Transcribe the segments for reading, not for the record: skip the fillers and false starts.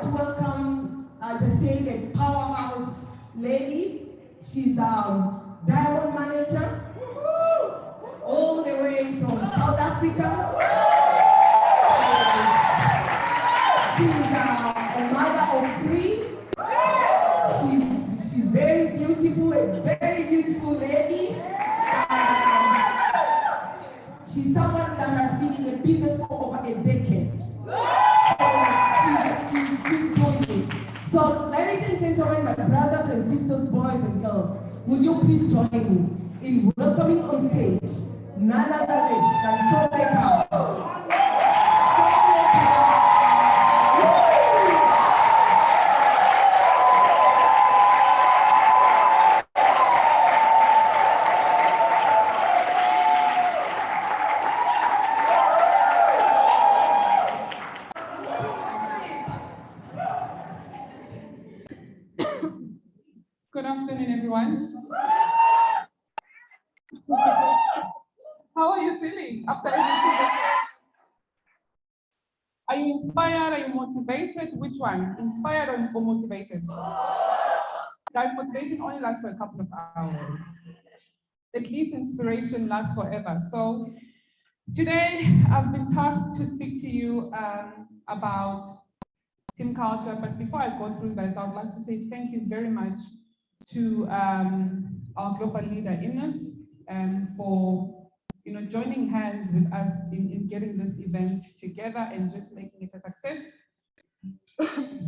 to welcome, as I say, the powerhouse lady. She's Diamond manager, all the way from South Africa. She's a mother of 3. She's very beautiful, a very beautiful lady. She's someone that has been in the business for over a decade. So she's doing it. So ladies and gentlemen, my brothers and sisters, boys and girls, will you please join me in welcoming on stage none other than Thobeka. Good afternoon, everyone. How are you feeling after everything? Are you inspired? Are you motivated? Which one? Inspired or motivated? Guys, motivation only lasts for a couple of hours. At least inspiration lasts forever. So today I've been tasked to speak to you about team culture. But before I go through that, I would like to say thank you very much to our global leader, Ines, for joining hands with us in getting this event together and just making it a success.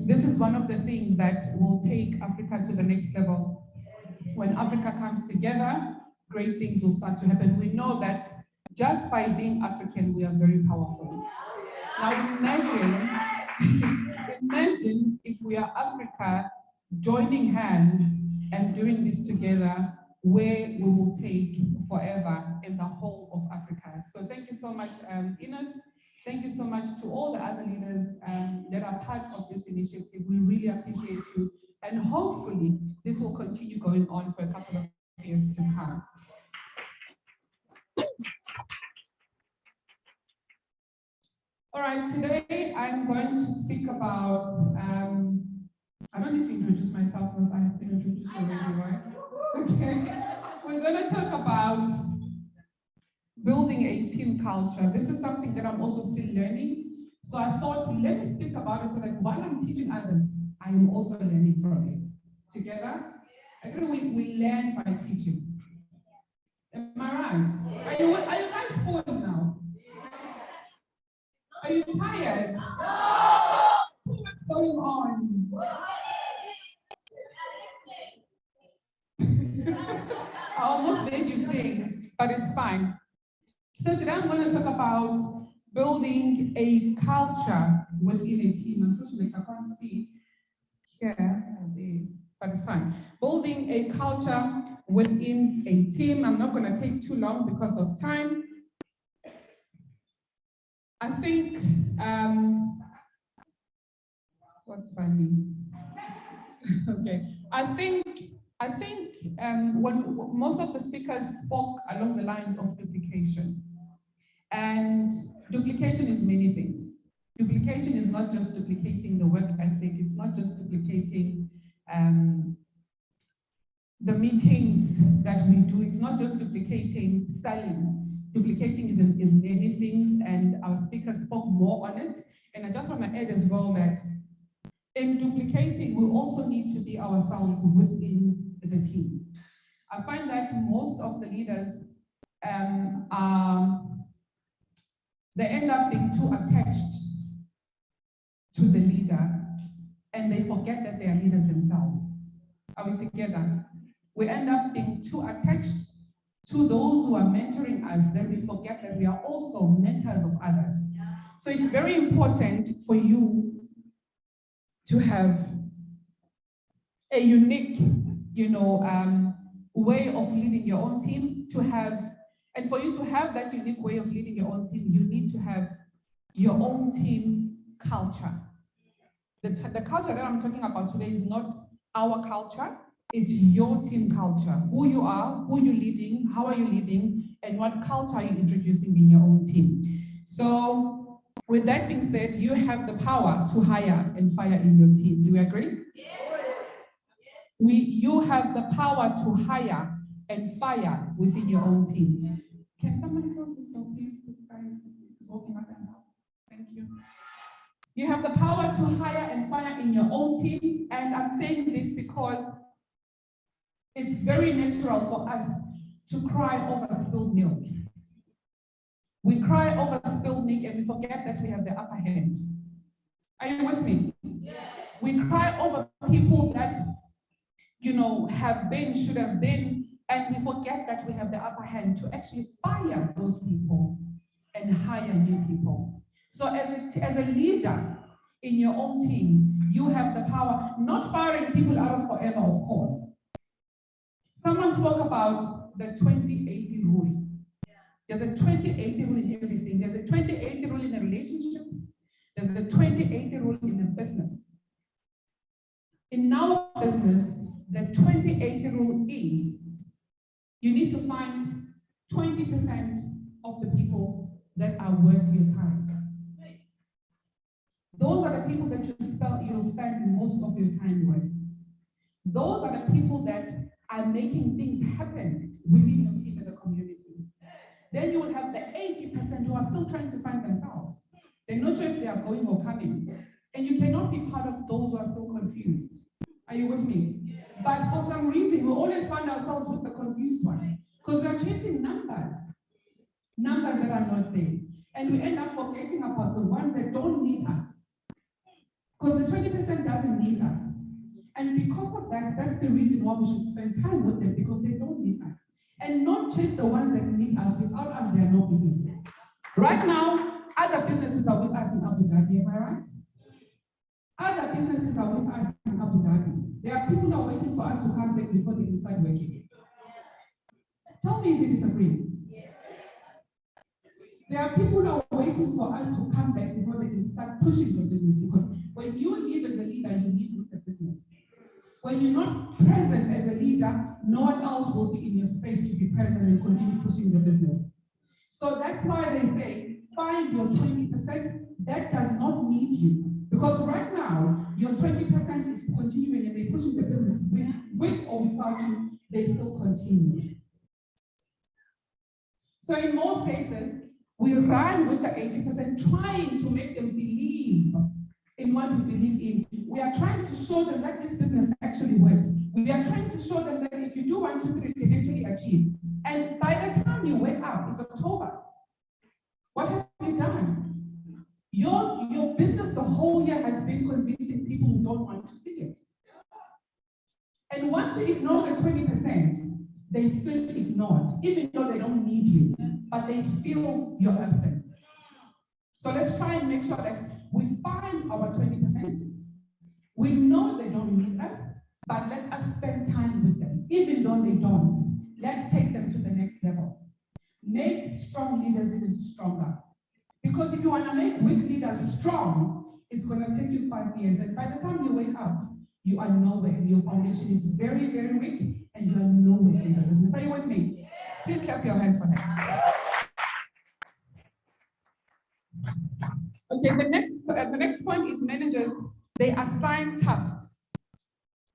This is one of the things that will take Africa to the next level. When Africa comes together, great things will start to happen. We know that just by being African, we are very powerful. Now imagine if we are Africa joining hands and doing this together, where we will take forever in the whole of Africa. So thank you so much, Ines. Thank you so much to all the other leaders that are part of this initiative. We really appreciate you. And hopefully this will continue going on for a couple of years to come. All right, today I'm going to speak about, I don't need to introduce myself because I have been introduced already, right? Okay, we're going to talk about building a team culture. This is something that I'm also still learning. So I thought, let me speak about it so that while I'm teaching others, I am also learning from it. Together, I think we learn by teaching. Am I right? Are you guys full now? Are you tired? What's going on? I almost made you sing, but it's fine. So today I'm going to talk about building a culture within a team. Unfortunately, I can't see here, but it's fine. Building a culture within a team. I'm not going to take too long because of time. I think, what's funny? Okay, I think when most of the speakers spoke along the lines of duplication, and duplication is many things. Duplication is not just duplicating the work ethic, it's not just duplicating the meetings that we do, it's not just duplicating selling. Duplicating is many things, and our speakers spoke more on it. And I just want to add as well that in duplicating, we also need to be ourselves within the team. I find that most of the leaders they end up being too attached to the leader, and they forget that they are leaders themselves. Are we together? We end up being too attached to those who are mentoring us, then we forget that we are also mentors of others. So it's very important for you to have a unique, way of leading your own team, and for you to have that unique way of leading your own team, you need to have your own team culture. The culture that I'm talking about today is not our culture, it's your team culture. Who you are, who you're leading, how are you leading, and what culture are you introducing in your own team. So With that being said, you have the power to hire and fire in your team. Do we agree? You have the power to hire and fire within your own team. Can somebody close this door, please? This guy is walking up and down. Thank you. You have the power to hire and fire in your own team. And I'm saying this because it's very natural for us to cry over spilled milk. We cry over spilled milk and we forget that we have the upper hand. Are you with me? We cry over people that, have been, should have been, and we forget that we have the upper hand to actually fire those people and hire new people. So as a leader in your own team, you have the power, not firing people out of forever, of course. Someone spoke about the 20-80 rule. There's a 20-80 rule in everything. There's a 20-80 rule in a relationship. There's a 20-80 rule in a business. In our business, the 20-80 rule is you need to find 20% of the people that are worth your time. Those are the people that you'll spend most of your time with. Those are the people that are making things happen within your team as a community. Then you will have the 80% who are still trying to find themselves. They're not sure if they are going or coming. And you cannot be part of those who are still confused. Are you with me? But for some reason, we always find ourselves with the confused one. Because we are chasing numbers that are not there. And we end up forgetting about the ones that don't need us. Because the 20% doesn't need us. And because of that, that's the reason why we should spend time with them, because they don't need us. And not chase the ones that need us. Without us, there are no businesses. Right now, other businesses are with us in Abu Dhabi, am I right? Other businesses are with us in Abu Dhabi. There are people who are waiting for us to come back before they can start working. Tell me if you disagree. There are people who are waiting for us to come back before they can start pushing the business, because when you leave as a leader, you leave with the business. When you're not present as a leader, no one else will be in your space to be present and continue pushing the business. So that's why they say, find your 20% that does not need you. Because right now, your 20% is continuing and they're pushing the business with or without you, they still continue. So in most cases, we run with the 80%, trying to make them believe in what we believe in. We are trying to show them that this business actually works. We are trying to show them that if you do 1, 2, 3, you can actually achieve. And by the time you wake up, it's October. What have you done? Your business the whole year has been convincing people who don't want to see it. And once you ignore the 20%, they feel ignored, even though they don't need you, but they feel your absence. So let's try and make sure that we find our 20%. We know they don't need us, but let us spend time with them, even though they don't. Let's take them to the next level. Make strong leaders even stronger. Because if you want to make weak leaders strong, it's going to take you 5 years. And by the time you wake up, you are nowhere. Your foundation is very, very weak, and you are nowhere in the business. Are you with me? Please clap your hands for that. Okay, the next point is managers. They assign tasks.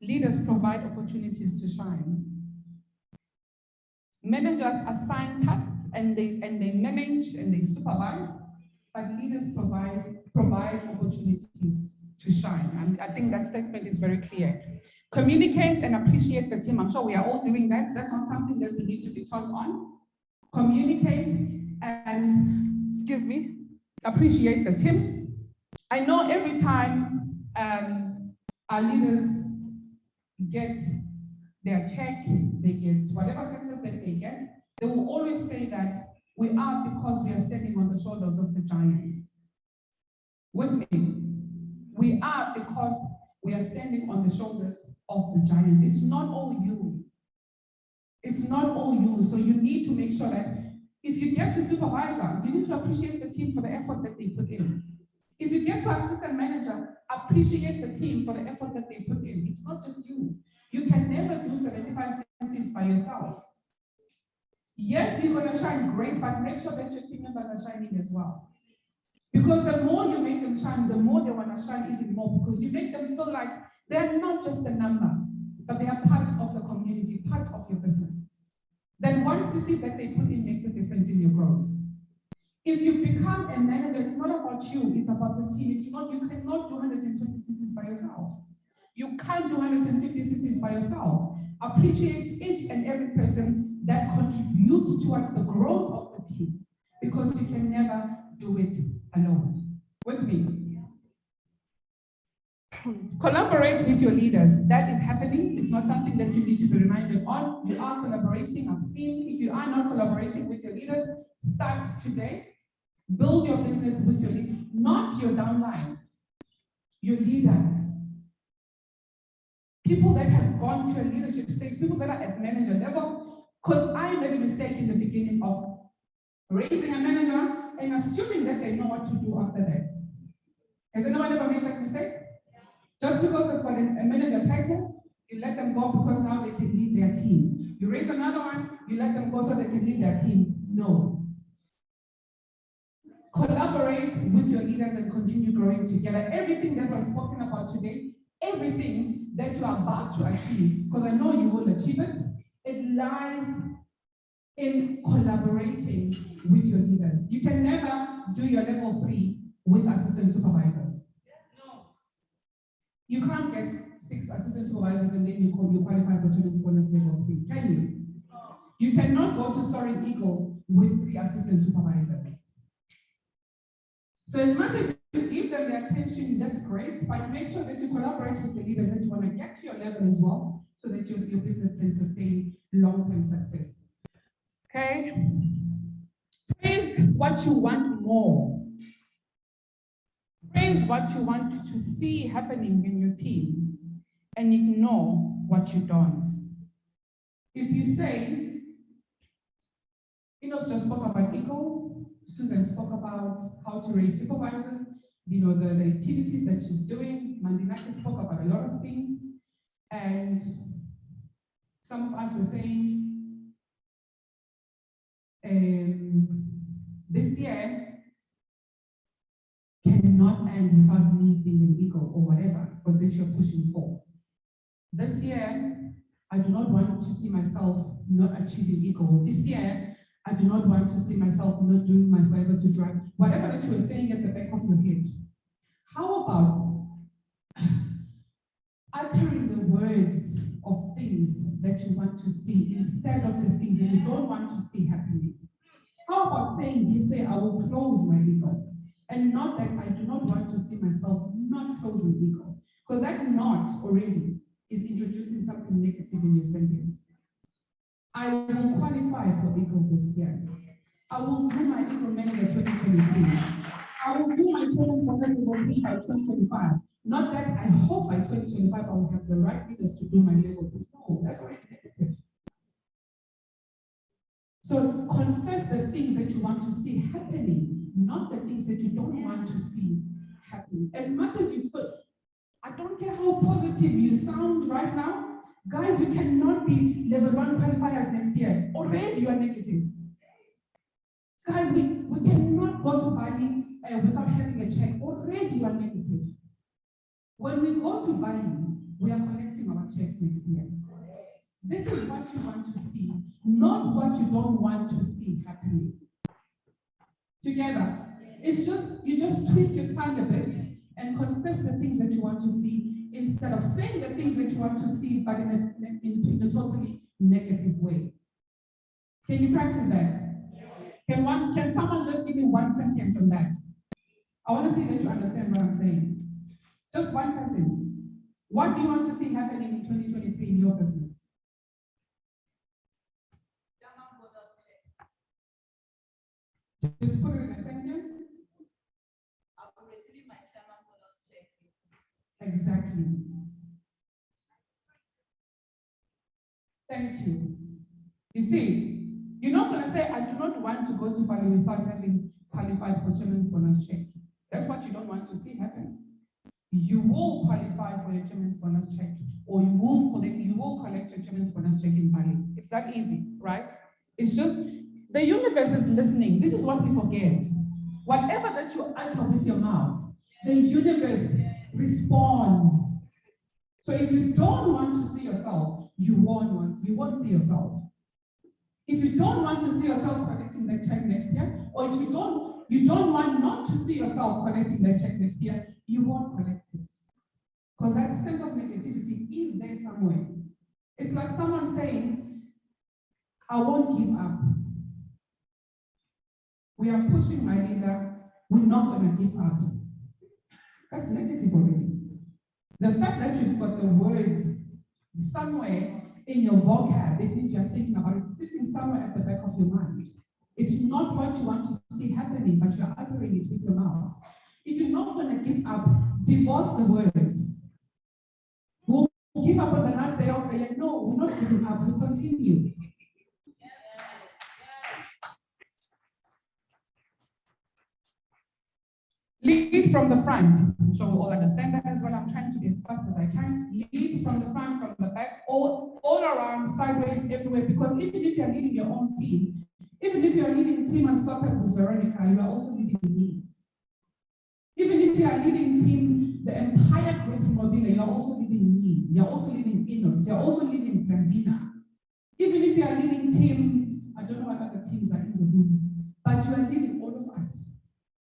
Leaders provide opportunities to shine. Managers assign tasks and they manage and they supervise, but leaders provide opportunities to shine. And I think that statement is very clear. Communicate and appreciate the team. I'm sure we are all doing that. That's not something that we need to be taught on. Communicate and, appreciate the team. I know every time our leaders get their check, they get whatever success that they get, they will always say that we are because we are standing on the shoulders of the giants. With me, we are because we are standing on the shoulders of the giants. It's not all you. It's not all you. So you need to make sure that if you get to supervisor, you need to appreciate the team for the effort that they put in. If you get to assistant manager, appreciate the team for the effort that they put in. It's not just you. You can never do 75 cities by yourself. Yes, you're going to shine great, but make sure that your team members are shining as well. Because the more you make them shine, the more they want to shine even more, because you make them feel like they're not just a number, but they are part of the community, part of your business. Then one CC that they put in makes a difference in your growth. If you become a manager, it's not about you, it's about the team. It's not, you cannot do 120 CCs by yourself. You can't do 150 CCs by yourself. Appreciate each and every person that contributes towards the growth of the team, because you can never do it alone. With me. Collaborate with your leaders. That is happening. It's not something that you need to be reminded on. You are collaborating. I've seen, if you are not collaborating with your leaders, start today. Build your business with your leaders, not your downlines, your leaders. People that have gone to a leadership stage, people that are at manager level, because I made a mistake in the beginning of raising a manager and assuming that they know what to do after that. Has anyone ever made that mistake? Just because they've got a manager title, you let them go because now they can lead their team. You raise another one, you let them go so they can lead their team. No. Collaborate with your leaders and continue growing together. Everything that was spoken about today, everything that you are about to achieve, because I know you will achieve it, it lies in collaborating with your leaders. You can never do your level 3 with assistant supervisors. No. You can't get 6 assistant supervisors and then you qualify for children's bonus level 3, can you? No. You cannot go to Soaring Eagle with 3 assistant supervisors. So as much as you give them the attention, that's great, but make sure that you collaborate with the leaders that you want to get to your level as well, so that your business can sustain long-term success. Okay? Praise what you want more. Praise what you want to see happening in your team and ignore what you don't. If you say, Inos just spoke about Eagle, Susan spoke about how to raise supervisors, the activities that she's doing. Mandinaka spoke about a lot of things. And some of us were saying, this year cannot end without me being an eagle or whatever, but that you're pushing for. This year, I do not want to see myself not achieving eagle. This year, I do not want to see myself not doing my Forever to Drive, whatever that you were saying at the back of your head. How about uttering the words of things that you want to see instead of the things that you don't want to see happening? How about saying this day I will close my ego, and not that I do not want to see myself not closing ego, because that not already is introducing something negative in your sentence. I will qualify for Eagle this year. I will do my Eagle Manager 2023. I will do my challenge for level 3 by 2025. Not that I hope by 2025 I will have the right leaders to do my level 3. No, that's already negative. So confess the things that you want to see happening, not the things that you don't want to see happening. As much as you feel, I don't care how positive you sound right now, guys, we cannot be level 1 qualifiers next year. Already you are negative. Guys, we cannot go to Bali without having a check. Already you are negative. When we go to Bali, we are collecting our checks next year. This is what you want to see, not what you don't want to see happening. Together. It's just, you just twist your tongue a bit and confess the things that you want to see, instead of saying the things that you want to see, but in a totally negative way. Can you practice that? Can someone just give me 1 sentence on that? I want to see that you understand what I'm saying. Just one person. What do you want to see happening in 2023 in your business? Just put it in a sentence. I'm receiving my chairman bonus check. Exactly. Thank you. You see, you're not going to say, I do not want to go to Bali without having qualified for chairman's bonus check. That's what you don't want to see happen. You will qualify for your chairman's bonus check, or you will collect your chairman's bonus check in Bali. It's that easy, right? It's just, the universe is listening. This is what we forget. Whatever that you utter with your mouth, the universe responds. So if you don't want to see yourself, you won't see yourself. If you don't want to see yourself collecting that check next year, or if you don't want not to see yourself collecting that check next year, you won't collect it. Because that sense of negativity is there somewhere. It's like someone saying, I won't give up. We are pushing my leader, we're not going to give up. That's negative already. The fact that you've got the words somewhere in your vocab, it means you're thinking about it, sitting somewhere at the back of your mind. It's not what you want to see happening, but you're uttering it with your mouth. If you're not going to give up, divorce the words. We'll give up on the last day of the year. No, we're not giving up, we'll continue. Lead from the front. I'm sure we all understand that as well. I'm trying to be as fast as I can. Lead from the front, from the back, all around, sideways, everywhere. Because even if you're leading your own team, even if you're leading Team Unstoppable with Veronica, you are also leading me. Even if you are leading team, the entire group in Mobile, you're also leading me. You're also leading Inos. You're also leading Gandina. Even if you are leading team, I don't know what other teams are in the room, but you are leading all of us.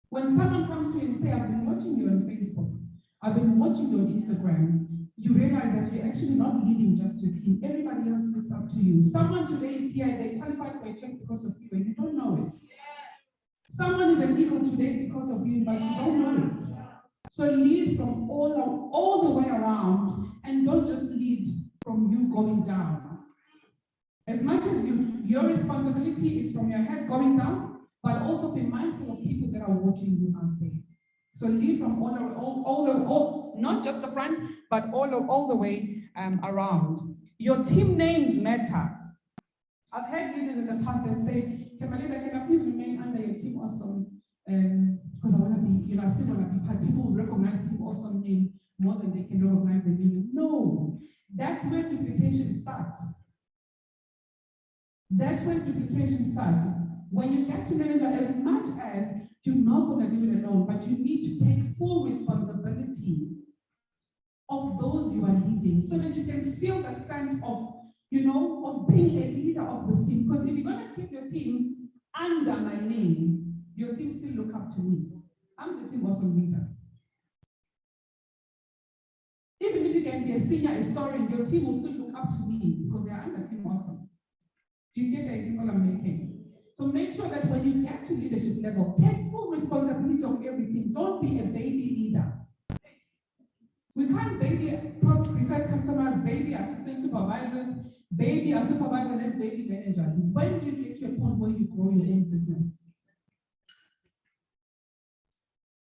When someone comes to you and say, I've been watching you on Facebook, I've been watching you on Instagram, you realize that you're actually not leading just your team. Everybody else looks up to you. Someone today is here, they qualified for a check because of you, and you don't know it. Someone is an eagle today because of you, but you don't know it. So lead from all the way around, and don't just lead from you going down. As much as your responsibility is from your head going down, but also be mindful of people that are watching you out there. So lead from all not just the front, but all the way around. Your team names matter. I've heard leaders in the past that say, can I please remain under your Team Awesome? Because I want to be, I still want to be part. People will recognize Team Awesome name more than they can recognize the name. No, that's where duplication starts. That's where duplication starts. When you get to manager, as much as you're not going to do it alone, but you need to take full responsibility of those you are leading so that you can feel the sense of, of being a leader of this team. Because if you're going to keep your team under my name, your team still look up to me. I'm the Team Awesome leader. Even if you can be a senior historian, your team will still look up to me because they are under Team Awesome. Do you get the example I'm making? So make sure that when you get to leadership level, take full responsibility of everything. Don't be a baby leader. We can't baby preferred customers, baby assistant supervisors, baby a supervisor, and then baby managers. When do you get to a point where you grow your own business?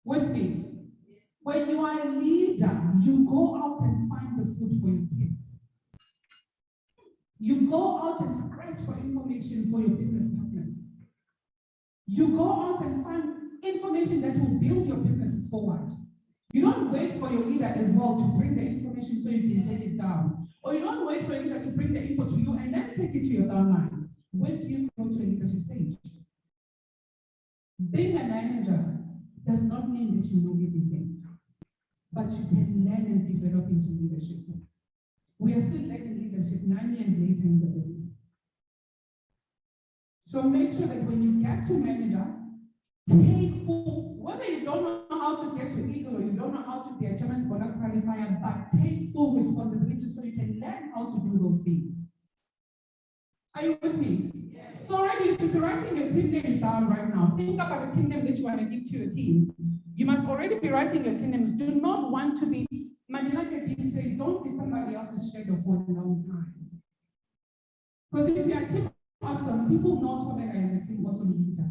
With me, when you are a leader, you go out and find the food for your kids. You go out and scratch for information for your business partners. You go out and find information that will build your businesses forward. You don't wait for your leader as well to bring the information so you can take it down. Or you don't wait for your leader to bring the info to you and then take it to your downlines. When do you go to a leadership stage? Being a manager does not mean that you know everything, but you can learn and develop into leadership. We are still learning leadership 9 years later in the business. So make sure that when you get to manager, take full, whether you don't know how to get to Eagle or you don't know how to be a chairman's bonus qualifier, but take full responsibility so you can learn how to do those things. Are you with me? Yes. So already you should be writing your team names down right now. Think about the team name that you want to give to your team. You must already be writing your team names. Do not want to be, Madinaka did say, don't be somebody else's shadow for a long time. Because if you are Team Awesome, people know Thobeka is a Team Awesome leader.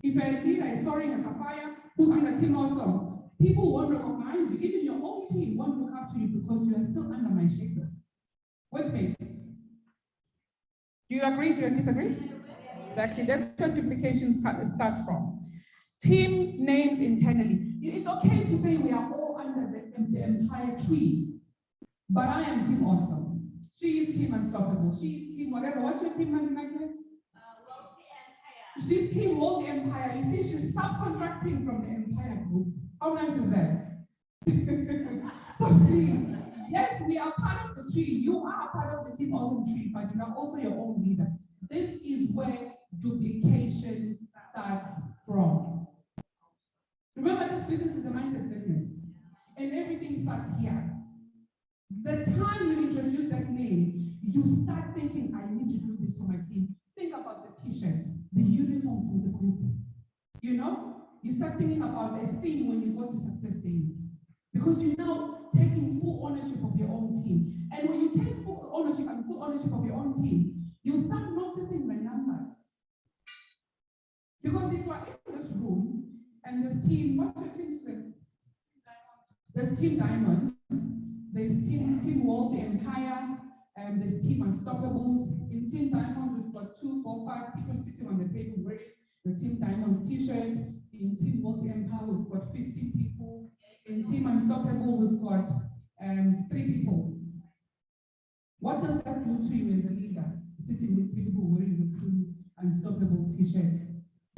If you're a leader, is soaring a sapphire, who's under Team Awesome, people won't recognize you. Even your own team won't look up to you because you are still under my shadow. With me? Do you agree? Do you disagree? Exactly. That's where duplication starts from. Team names internally. It's okay to say we are all under the entire tree, but I am Team Awesome. She is Team Unstoppable. She is Team whatever. What's your team name, Michael? Wealthy Empire. She's Team World Empire. You see, she's subcontracting from the Empire Group. How nice is that? So please, yes, we are part of the tree. You are part of the Team Awesome tree, but you are also your own leader. This is where duplication starts from. Remember, this business is a mindset business, and everything starts here. The time you introduce that name, you start thinking, I need to do this for my team. Think about the t-shirt, the uniform for the group. You know, you start thinking about a theme when you go to success days, because you're now taking full ownership of your own team. And when you take full ownership of your own team, you start noticing the numbers. Because if you are in this room and this team, what's your team say? There's Team Diamonds, there's Team World Empire, and there's Team Unstoppables. In Team Diamonds, we've got 2, 4, 5 people sitting on the table wearing the Team Diamonds t-shirt. In Team World Empire, we've got 50 people. In Team Unstoppable, we've got 3 people. What does that do to you as a leader, sitting with 3 people wearing the Team Unstoppable t-shirt?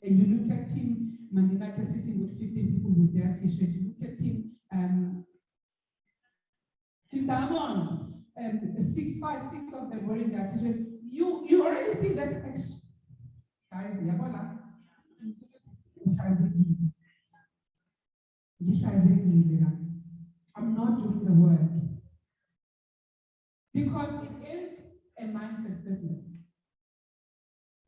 And you look at Team Mandinaka sitting with 15 people with their t-shirt. You look at Team Diamonds, 6 of them wearing their t-shirt. You already see that, guys, I'm not doing the work. Because it is a mindset business.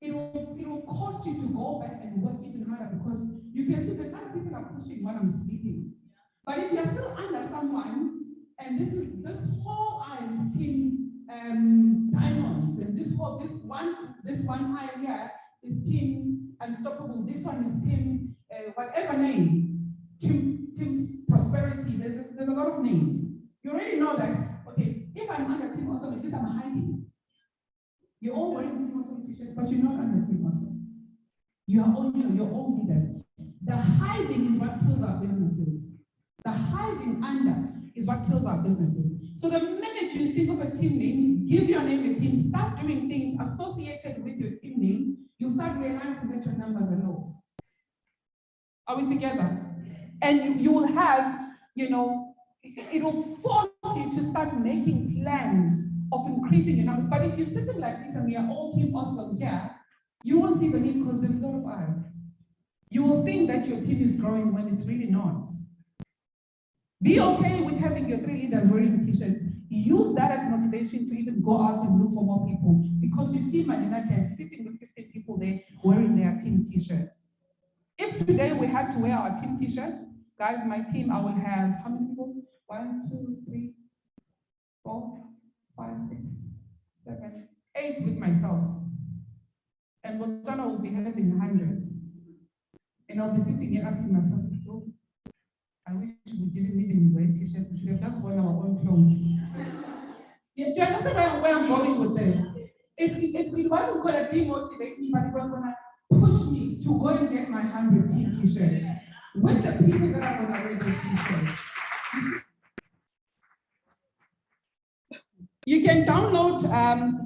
It will cost you to go back and work even harder, because you can see that other people are pushing while I'm sleeping. But if you're still under someone, and this whole aisle is Team Diamonds, and this one aisle here is Team Unstoppable, this one is Team whatever name, Team Prosperity, there's a lot of names. You already know that, okay, if I'm under Team Awesome, at least I'm hiding. You're all wearing Team Awesome t-shirts, but you're not under Team Awesome. You are only your own leaders. The hiding is what kills our businesses. The hiding under is what kills our businesses. So the minute you think of a team name, give your name a team, start doing things associated with your team name, you start realizing that your numbers are low. Are we together? And you will have, it will force you to start making plans of increasing your numbers. But if you're sitting like this and we are all Team Awesome here, you won't see the need because there's a lot of us. You will think that your team is growing when it's really not. Be okay with having your 3 leaders wearing t-shirts. Use that as motivation to even go out and look for more people, because you see Madinaka sitting with 50 people there wearing their team t-shirts. If today we had to wear our team t-shirts, guys, my team, I will have how many people? 1, 2, 3, 4, 5, 6, 7, 8 with myself. And Botswana will be having 100. And I'll be sitting here asking myself, oh, I wish we didn't even wear t-shirts. We should have just worn our own clothes. Do you understand where I'm going with this? It wasn't going to demotivate me, but it was going to push me to go and get my 100 team t-shirts with the people that are going to wear those t-shirts. You can download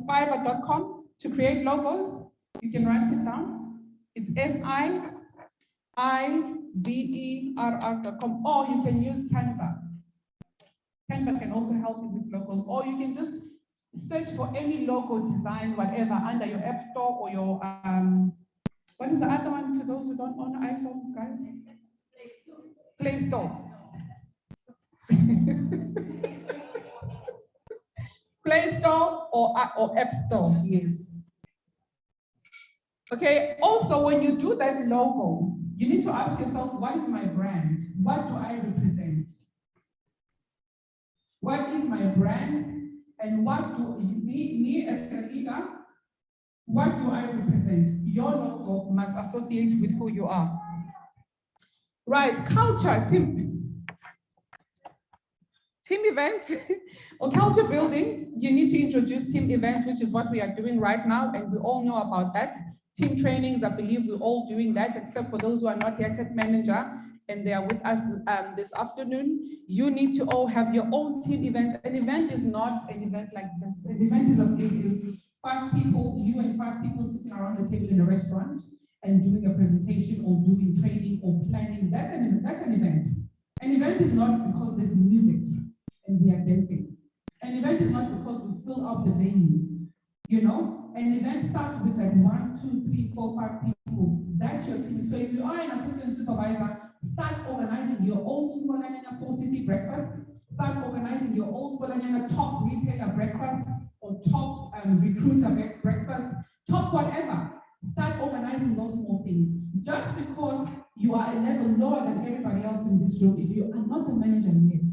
fiverr.com to create logos. You can write it down. It's fiverr.com, or you can use Canva. Canva can also help you with logos, or you can just search for any logo design, whatever, under your App Store or your, what is the other one to those who don't own iPhones, guys? Play Store. Play Store or App Store, yes. Okay, also when you do that logo, you need to ask yourself, what is my brand? What do I represent? What is my brand? And what do me as a leader, what do I represent? Your logo must associate with who you are. Right, culture, team events or culture building. You need to introduce team events, which is what we are doing right now, and we all know about that. Team trainings, I believe we're all doing that, except for those who are not yet at manager and they are with us this afternoon. You need to all have your own team event. An event is not an event like this. An event is 5 people, you and 5 people sitting around the table in a restaurant, and doing a presentation or doing training or planning. That's an event. An event is not because there's music and we are dancing. An event is not because we fill out the venue. You know, an event starts with like 1, 2, 3, 4, 5 people. That's your team. So if you are an assistant supervisor, start organizing your own Smalanyana 4cc breakfast. Start organizing your own Smalanyana top retailer breakfast or top recruiter breakfast, top whatever. Start organizing those small things. Just because you are a level lower than everybody else in this room, if you are not a manager yet,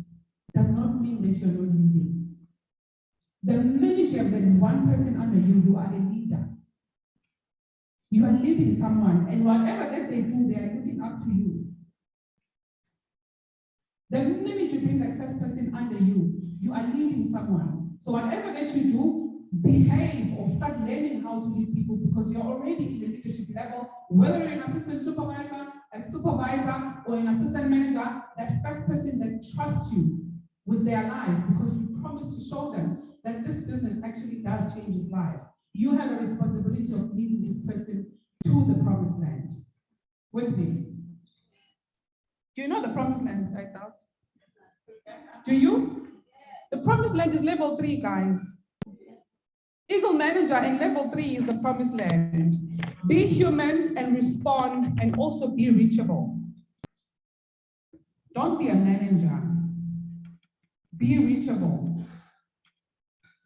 does not mean that you're not leading. The minute you have that one person under you, you are a leader. You are leading someone, and whatever that they do, they are looking up to you. The minute you bring that first person under you, you are leading someone. So whatever that you do, behave or start learning how to lead people because you're already in the leadership level, whether you're an assistant supervisor, a supervisor, or an assistant manager, that first person that trusts you with their lives because you promised to show them that this business actually does change his life. You have a responsibility of leading this person to the promised land. With me. Do you know the promised land, I doubt? Do you? The promised land is level 3, guys. Eagle manager in level 3 is the promised land. Be human and respond and also be reachable. Don't be a manager. Be reachable.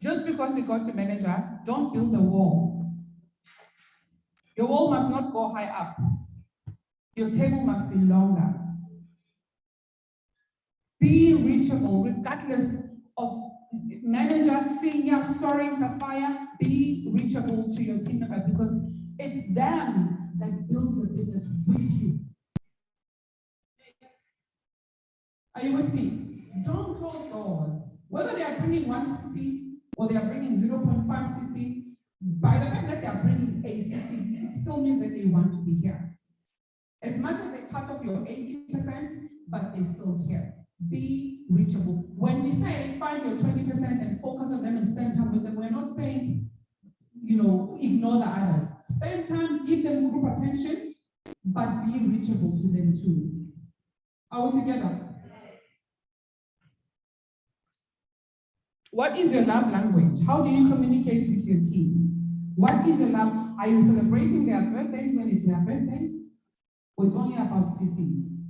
Just because you got to manager, don't build a wall. Your wall must not go high up. Your table must be longer. Be reachable regardless of manager, senior, soaring, sapphire. Be reachable to your team members because it's them that builds the business with you. Are you with me? Don't close doors. Whether they are bringing 1cc or they are bringing 0.5cc, by the fact that they are bringing a cc, it still means that they want to be here. As much as they cut off your 80%, but they're still here. Be reachable. When we say find your 20% and focus on them and spend time with them, we're not saying, ignore the others. Spend time, give them group attention, but be reachable to them too. Are we together? What is your love language? How do you communicate with your team? What is your love? Are you celebrating their birthdays when it's their birthdays? Or it's only about CCs?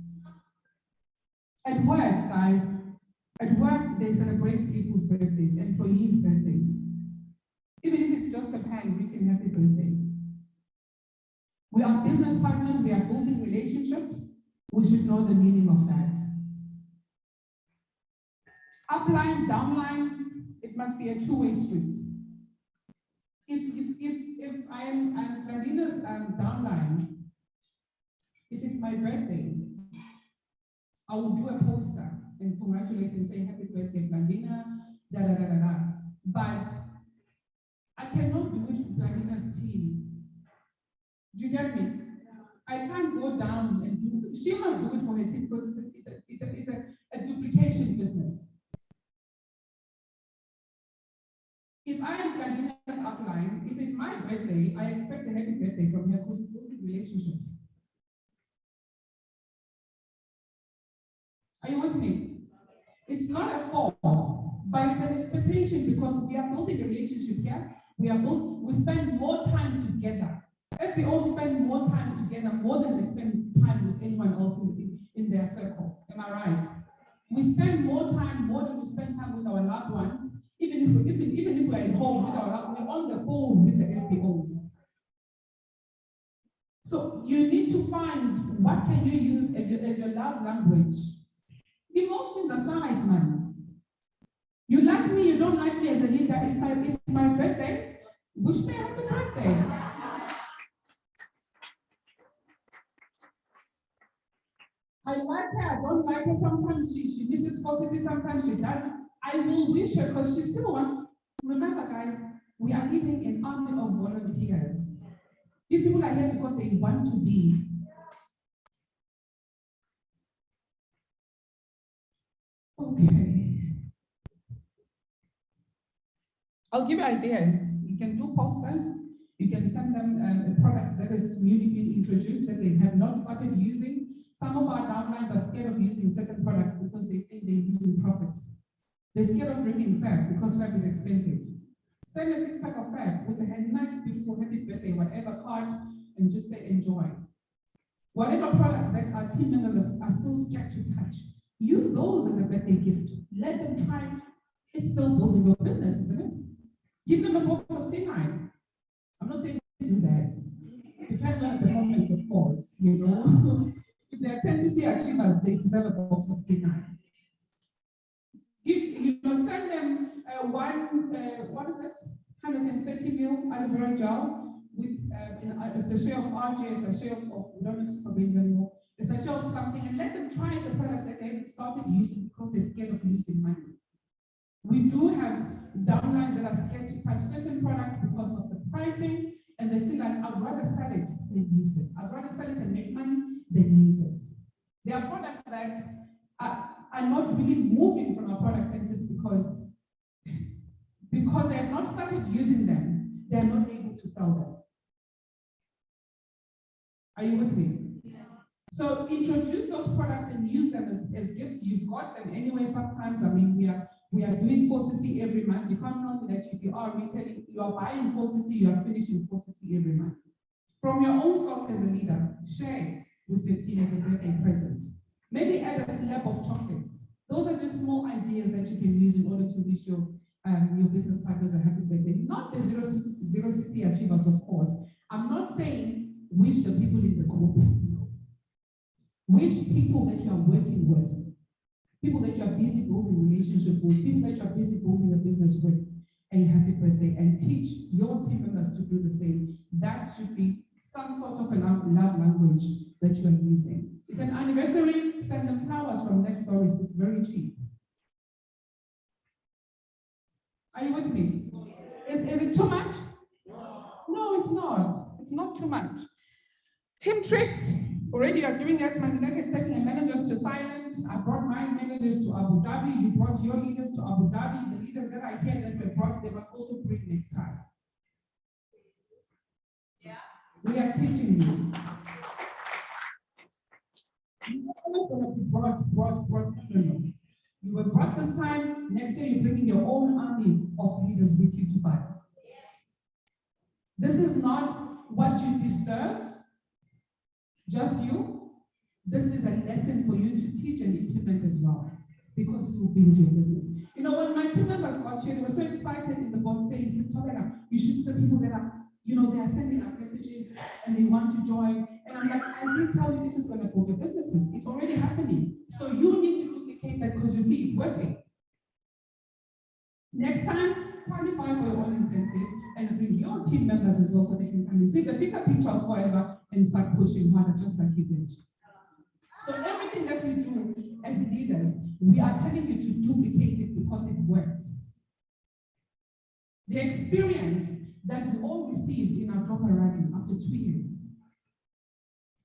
At work, guys, at work, they celebrate people's birthdays, employees' birthdays. Even if it's just a pen written happy birthday. We are business partners, we are building relationships. We should know the meaning of that. Upline, downline, it must be a two-way street. If I am Gladina's downline, if it's my birthday, I will do a poster and congratulate and say happy birthday, Gladina, da da da da da. But I cannot do it for Gladina's team. Do you get me? I can't go down and do it. She must do it for her team because it's a duplication business. If I am Gladina's upline, if it's my birthday, I expect a happy birthday from her because we're building relationships. Are you with me? It's not a force, but it's an expectation because we are building a relationship here. We spend more time together. FBOs spend more time together, more than they spend time with anyone else in their circle. Am I right? We spend more time, more than we spend time with our loved ones. Even if we're at home with our loved ones, we're on the phone with the FBOs. So you need to find what can you use as your love language. Emotions aside, man. You like me, you don't like me as a leader. If it's my birthday, wish me a happy birthday. I like her, I don't like her. Sometimes she misses forces, sometimes she doesn't. I will wish her because she still wants. Remember, guys, we are leading an army of volunteers. These people are here because they want to be. Okay. I'll give you ideas. You can do posters. You can send them products that is newly been introduced that they have not started using. Some of our downlines are scared of using certain products because they think they're losing profit. They're scared of drinking Fab because Fab is expensive. Send a 6-pack of Fab with a nice, beautiful, happy birthday, whatever card, and just say enjoy. Whatever products that our team members are still scared to touch, use those as a birthday gift. Let them try. It's still building your business, isn't it? Give them a box of Sinai. I'm not saying to do that. Depends on the performance, of course, you know. If they are 10cc achievers, they deserve a box of Sinai. Send them what is it? 130 ml aloe vera gel with a sachet of RJ, a sachet of we don't have super beans anymore, a sachet of something, and let them try the product that they've started using because they're scared of losing money. We do have downlines that are scared to touch certain products because of the pricing, and they feel like I'd rather sell it than use it. I'd rather sell it and make money than use it. There are products that are not really moving from our product centers because they have not started using them, they are not able to sell them. Are you with me? Yeah. So introduce those products and use them as gifts. You've got them anyway sometimes. I mean, we are doing 4cc every month. You can't tell me that if you are retailing, you are buying 4cc, you are finishing 4cc every month. From your own stock as a leader, share with your team as a birthday present. Maybe add a slab of chocolates. Those are just small ideas that you can use in order to wish your business partners a happy birthday. Not the 0cc achievers, of course. I'm not saying wish the people in the group. No. Wish people that you are working with, people that you are busy building relationship with, people that you are busy building a business with, a happy birthday, and teach your team members to do the same. That should be some sort of a love language that you are using. It's an anniversary, send them flowers from Net Florist. It's very cheap. Are you with me? Is it too much? No, it's not. It's not too much. Team trips. Already you are doing that. Mandileke is taking managers to Thailand. I brought my managers to Abu Dhabi. You brought your leaders to Abu Dhabi. The leaders that I hear that were brought, they must also bring next time. Yeah. We are teaching you. You're always going to be brought. No. You were brought this time. Next year, you're bringing your own army of leaders with you to buy. This is not what you deserve, just you. This is a lesson for you to teach and implement as well, because it will build your business. You know, when my team members got here, they were so excited in the board saying, Sister Thobeka, you should see the people that are, you know, they are sending us messages and they want to join. And I'm like, I did tell you this is going to build your businesses. It's already happening. So you need to duplicate that because you see it's working. Next time, qualify for your own incentive and bring your team members as well so they can come and see the bigger picture of Forever and start pushing harder just like you did. So everything that we do as leaders, we are telling you to duplicate it because it works. The experience that we all received in our dropper rally after 2 years,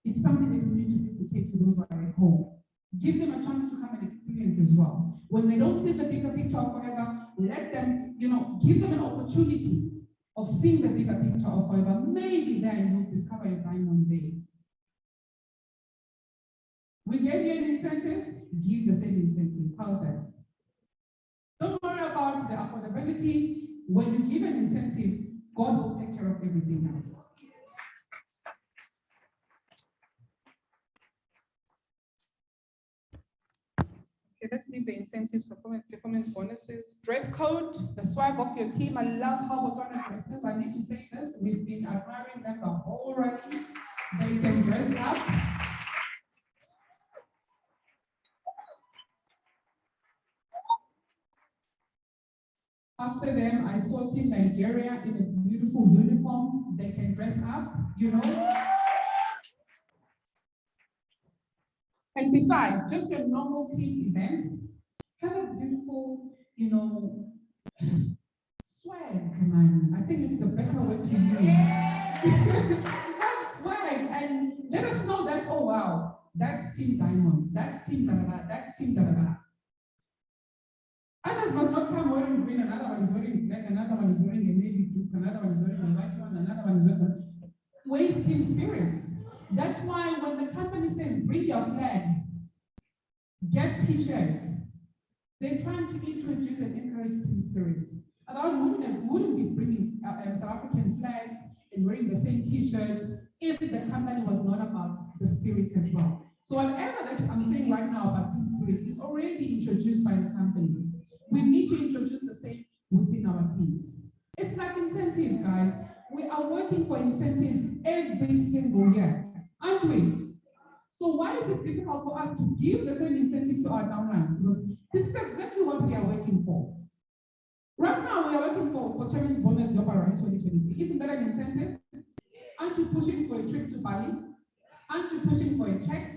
it's something that we need to duplicate to those who are at home. Give them a chance to come and experience as well. When they don't see the bigger picture of Forever, let them, you know, give them an opportunity of seeing the bigger picture of Forever. Maybe then you'll discover your diamond day. We gave you an incentive, give the same incentive. How's that? Don't worry about the affordability. When you give an incentive, God will take care of everything else. Okay, let's leave the incentives, performance bonuses, dress code, the swag of your team. I love how Botswana dresses. I need to say this. We've been admiring them the whole rally. They can dress up. After them, I saw Team Nigeria in a beautiful uniform. They can dress up, you know. And besides, just your normal team events, have a beautiful, you know, swag, man. I think it's the better word to use. Have swag and let us know that, oh wow, that's Team Diamond, that's Team da-da-da, that's Team da-da-da. Others must not come wearing green, another one is wearing black, another one is wearing a navy blue, another one is wearing a white one, another one is wearing your flags, get t-shirts. They're trying to introduce and encourage team spirit. Otherwise, we wouldn't be bringing South African flags and wearing the same t-shirt if the company was not about the spirit as well. So whatever that I'm saying right now about team spirit is already introduced by the company. We need to introduce the same within our teams. It's like incentives, guys. We are working for incentives every single year, aren't we? So why is it difficult for us to give the same incentive to our downlines? Because this is exactly what we are working for. Right now, we are working for Chairman's Bonus Job around 2023. Isn't that an incentive? Aren't you pushing for a trip to Bali? Aren't you pushing for a check?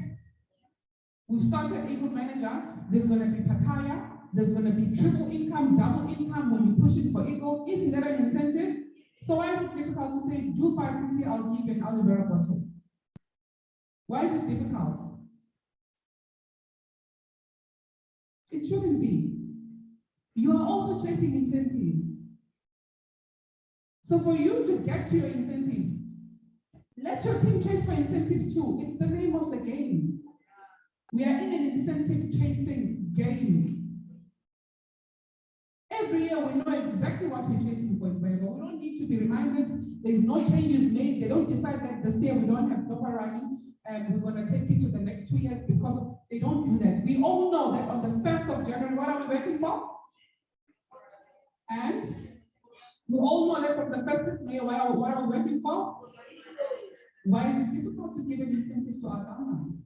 We've started Eagle Manager. There's going to be Pattaya. There's going to be triple income, double income when you're pushing for Eagle. Isn't that an incentive? So why is it difficult to say, do 5cc, I'll give you an aloe vera bottle? Why is it difficult? It shouldn't be. You are also chasing incentives. So for you to get to your incentives, let your team chase for incentives too. It's the name of the game. We are in an incentive chasing game. Every year we know exactly what we're chasing for in Forever. We don't need to be reminded. There's no changes made. They don't decide that this year we don't have Dopa Rally and we're going to take it to the next 2 years because they don't do that. We all know that on the 1st of January, what are we waiting for? And we all know that from the 1st of May, what are we waiting for? Why is it difficult to give an incentive to our downlines?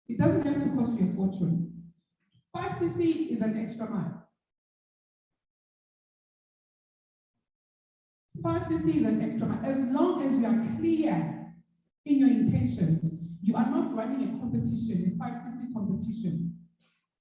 It doesn't have to cost you a fortune. 5cc is an extra mile. 5cc is an extra mile. As long as you are clear in your intentions, you are not running a competition, a 5cc competition.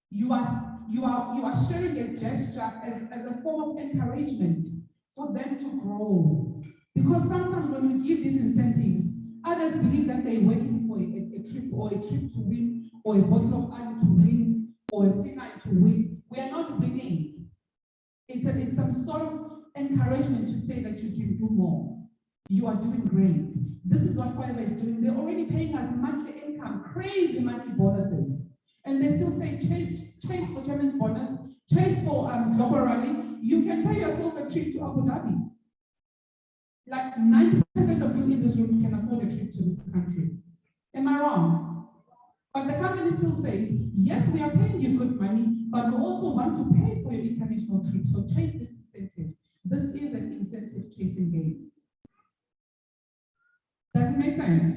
You are sharing a gesture as a form of encouragement for them to grow. Because sometimes when we give these incentives, others believe that they're working for a trip or a trip to win, or a bottle of honey to win, or a C9 to win. We are not winning. It's some sort of encouragement to say that you can do more. You are doing great. This is what Forever is doing. They're already paying us monthly income, crazy monthly bonuses. And they still say, chase for Chairman's Bonus, chase for Global Rally. You can pay yourself a trip to Abu Dhabi. Like 90% of you in this room can afford a trip to this country. Am I wrong? But the company still says, yes, we are paying you good money, but we also want to pay for your international trip. So chase this incentive. This is an incentive chasing game. Does it make sense?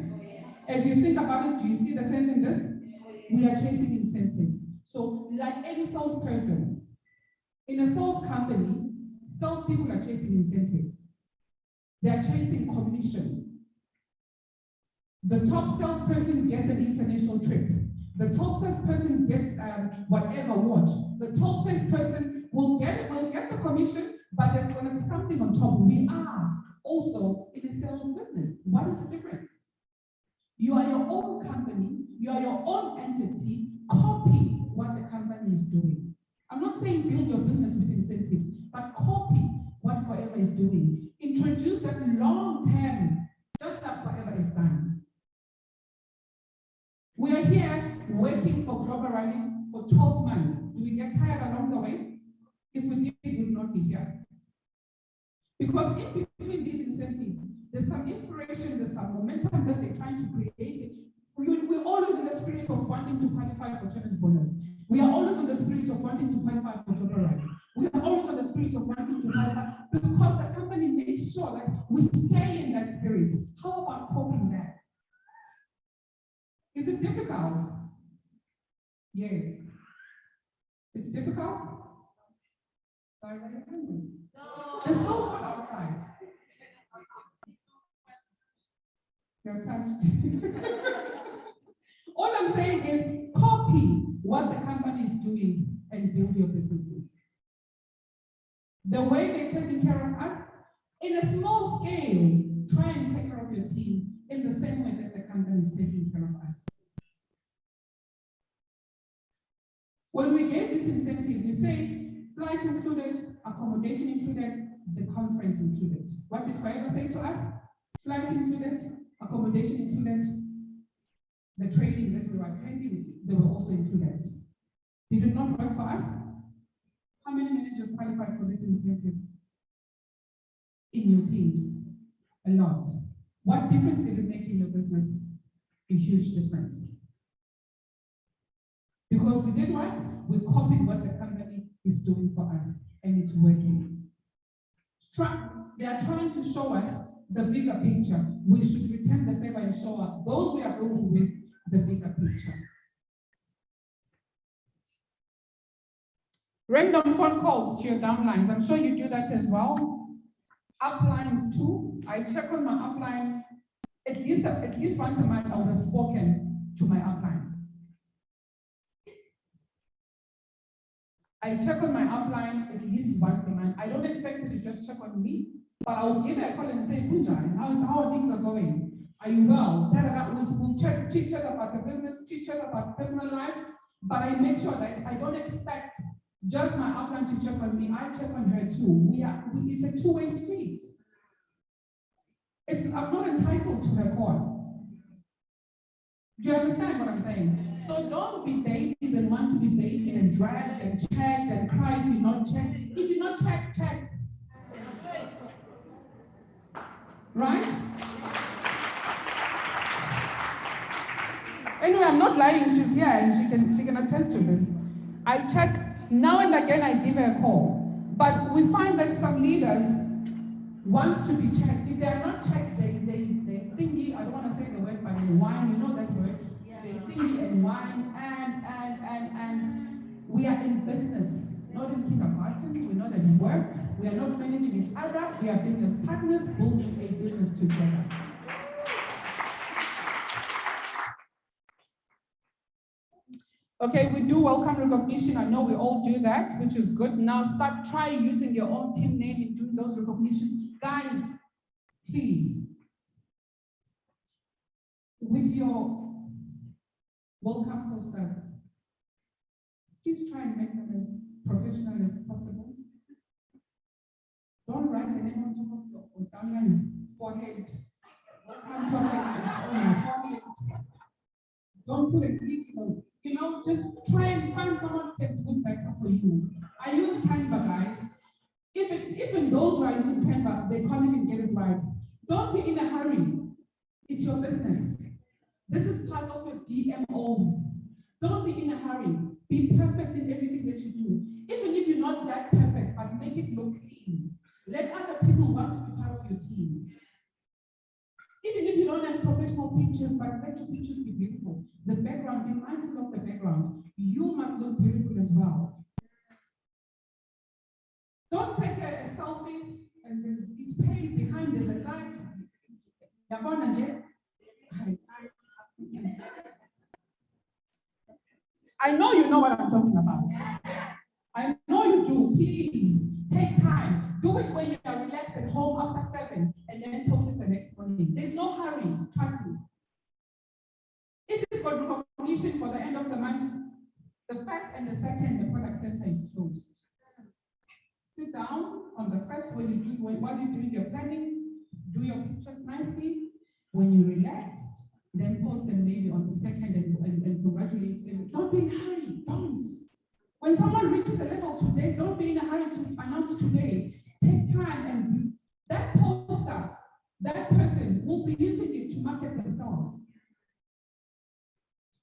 As you think about it, do you see the sense in this? We are chasing incentives. So like any salesperson, in a sales company, salespeople are chasing incentives. They are chasing commission. The top salesperson gets an international trip. The top salesperson gets whatever watch. The top salesperson will get the commission, but there's going to be something on top. We are also in a sales business. What is the difference? You are your own company. You are your own entity. Copy what the company is doing. I'm not saying build your business with incentives, but copy what Forever is doing. Introduce that long-term, just like Forever is done. We are here working for Global Rally for 12 months. Do we get tired along the way? If we did, we would not be here. Because in between these incentives, there's some inspiration, there's some momentum that they're trying to create. We're always in the spirit of wanting to qualify for Chairman's Bonus. We are always in the spirit of wanting to qualify for Global Rally. We are always in the spirit of wanting to qualify because the company makes sure that we stay in that spirit. How about coping that? Is it difficult? Yes. It's difficult? Guys, are you hungry? No. There's no food outside. You're touched. All I'm saying is copy what the company is doing and build your businesses. The way they're taking care of us, in a small scale, try and take care of your team in the same way that the company is taking care of us. When we gave these incentives, you say flight included, accommodation included, the conference included. What did Forever say to us? Flight included, accommodation included, the trainings that we were attending, they were also included. Did it not work for us? How many managers qualified for this incentive in your teams? A lot. What difference did it make in your business? A huge difference. Because we did what? We copied what the company is doing for us, and it's working. They are trying to show us the bigger picture. We should return the favor and show up those we are building with the bigger picture. Random phone calls to your downlines. I'm sure you do that as well. Uplines too. I check on my upline at least once a month. I would have spoken to my upline. I check on my upline at least once a month. I don't expect her to just check on me, but I will give her a call and say, Kunjani, how things are going? Are you well? We'll chit-chat about the business, chit-chat about personal life, but I make sure that I don't expect just my upline to check on me. I check on her too. It's a two-way street. I'm not entitled to her call. Do you understand what I'm saying? So don't be babies and want to be babied and dragged and checked and cry if you're not checked. If you're not checked, check. Right? Anyway, I'm not lying. She's here and she can attest to this. I check now and again. I give her a call, but we find that some leaders want to be checked. If they are not checked, they thingy. I don't want to say the word, but they whine. You know that word? They thingy and whine and we are in business, not in kindergarten. We're not at work. We are not managing each other. We are business partners building a business together. Okay, we do welcome recognition. I know we all do that, which is good. Now try using your own team name in doing those recognitions. Guys, please, with your welcome posters, please try and make them as professional as possible. Don't write the name on top of your downline's forehead. Welcome to on your forehead. Don't put a click on. Just try and find someone who can do it better for you. I use Canva, guys. Even those who are using Canva, they can't even get it right. Don't be in a hurry. It's your business. This is part of your DMOs. Don't be in a hurry. Be perfect in everything that you do. Even if you're not that perfect, but make it look clean. Let other people want to be part of your team. Even if you don't have professional pictures, but let your pictures be beautiful. The background, be mindful of the background. You must look beautiful as well. Don't take a selfie and it's pale behind, there's a light. I know you know what I'm talking about. I know you do. Please take time. Do it when you are relaxed at home after 7 and then post it the next morning. There's no hurry, trust me. If you've got recognition for the end of the month, the 1st and the 2nd, the product center is closed. Sit down on the 1st while you're doing your planning, do your pictures nicely. When you relax, then post them maybe on the 2nd and congratulate them. Don't be in a hurry, don't. When someone reaches a level today, don't be in a hurry to announce today. Take time and that poster, that person will be using it to market themselves.